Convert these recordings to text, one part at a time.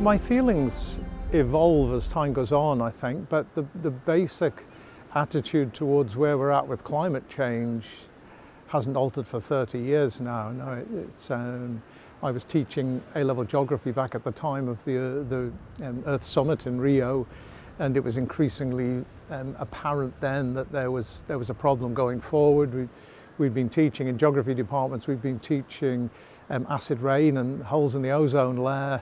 My feelings evolve as time goes on, I think, but the basic attitude towards where we're at with climate change hasn't altered for 30 years now. No, I was teaching A-level geography back at the time of the Earth Summit in Rio, and it was increasingly apparent then that there was a problem going forward. We'd been teaching in geography departments, we'd been teaching acid rain and holes in the ozone layer,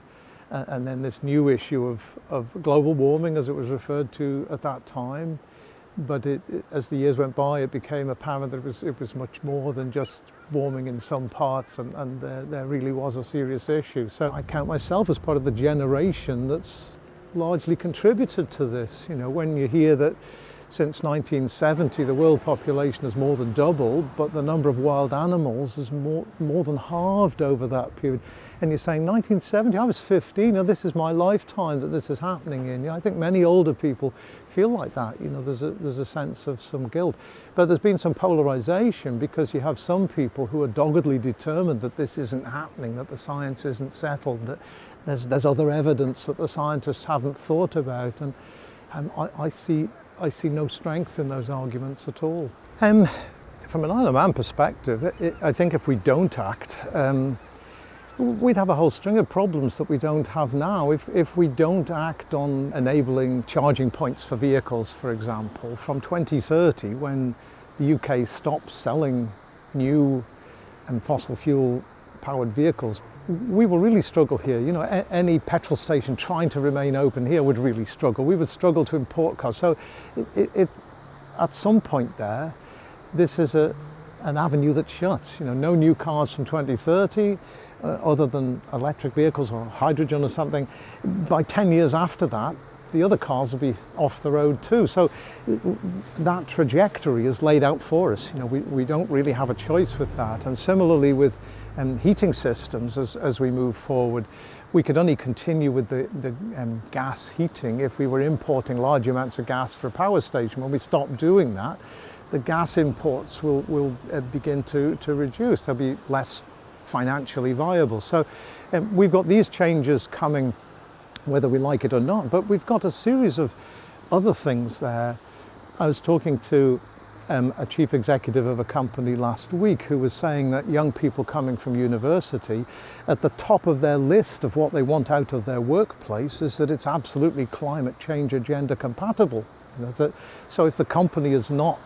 and then this new issue of global warming, as it was referred to at that time. But as the years went by, it became apparent that it was much more than just warming in some parts, and there really was a serious issue. So I count myself as part of the generation that's largely contributed to this. You know, when you hear that since 1970 the world population has more than doubled, but the number of wild animals has more than halved over that period. And you're saying 1970, I was 15, you know, this is my lifetime that this is happening in. You know, I think many older people feel like that. You know, there's a sense of some guilt. But there's been some polarization, because you have some people who are doggedly determined that this isn't happening, that the science isn't settled, that there's other evidence that the scientists haven't thought about. And I see no strength in those arguments at all. From an Isle of Man perspective, I think if we don't act, we'd have a whole string of problems that we don't have now. If we don't act on enabling charging points for vehicles, for example, from 2030, when the UK stops selling new and fossil fuel powered vehicles, we will really struggle here. You know, any petrol station trying to remain open here would really struggle. We would struggle to import cars. So at some point there, this is an avenue that shuts. You know, no new cars from 2030, other than electric vehicles or hydrogen or something. By 10 years after that, the other cars will be off the road too. So that trajectory is laid out for us. You know, we don't really have a choice with that. And similarly with heating systems, as we move forward, we could only continue with the gas heating if we were importing large amounts of gas for a power station. When we stop doing that, the gas imports will begin to reduce. They'll be less financially viable. So we've got these changes coming, whether we like it or not, but we've got a series of other things there. I was talking to a chief executive of a company last week who was saying that young people coming from university, at the top of their list of what they want out of their workplace is that it's absolutely climate change agenda compatible. You know, so if the company is not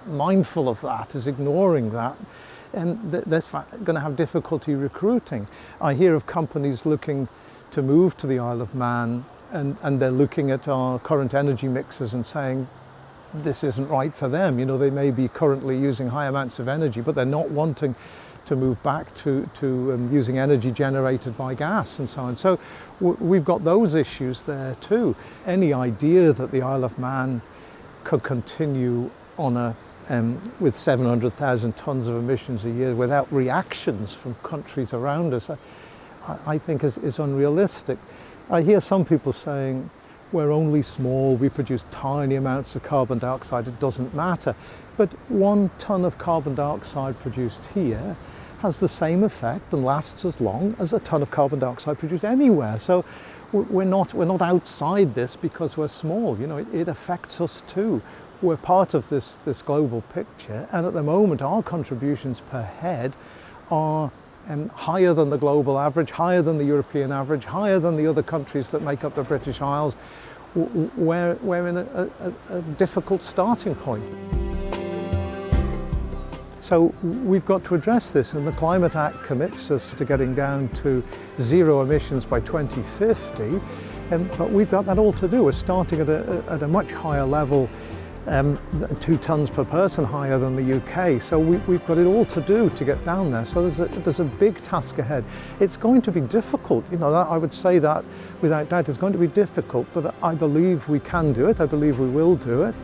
mindful of that, is ignoring that, they're going to have difficulty recruiting. I hear of companies looking to move to the Isle of Man, and they're looking at our current energy mixes and saying this isn't right for them. You know, they may be currently using high amounts of energy, but they're not wanting to move back to using energy generated by gas and so on. So we've got those issues there too. Any idea that the Isle of Man could continue on with 700,000 tonnes of emissions a year without reactions from countries around us, I think is unrealistic. I hear some people saying, we're only small, we produce tiny amounts of carbon dioxide, it doesn't matter. But 1 tonne of carbon dioxide produced here has the same effect and lasts as long as a tonne of carbon dioxide produced anywhere. So we're not outside this because we're small. You know, it affects us too. We're part of this global picture, and at the moment our contributions per head are higher than the global average, higher than the European average, higher than the other countries that make up the British Isles. We're in a difficult starting point. So we've got to address this, and the Climate Act commits us to getting down to zero emissions by 2050, but we've got that all to do. We're starting at a much higher level, 2 tonnes per person higher than the UK. So we've got it all to do to get down there. So there's a big task ahead. It's going to be difficult. You know, I would say that without doubt. It's going to be difficult, but I believe we can do it. I believe we will do it.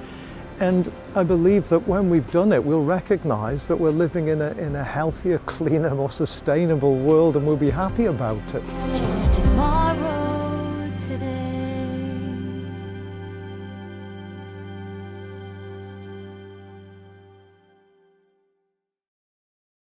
And I believe that when we've done it, we'll recognise that we're living in a healthier, cleaner, more sustainable world, and we'll be happy about it. Change tomorrow.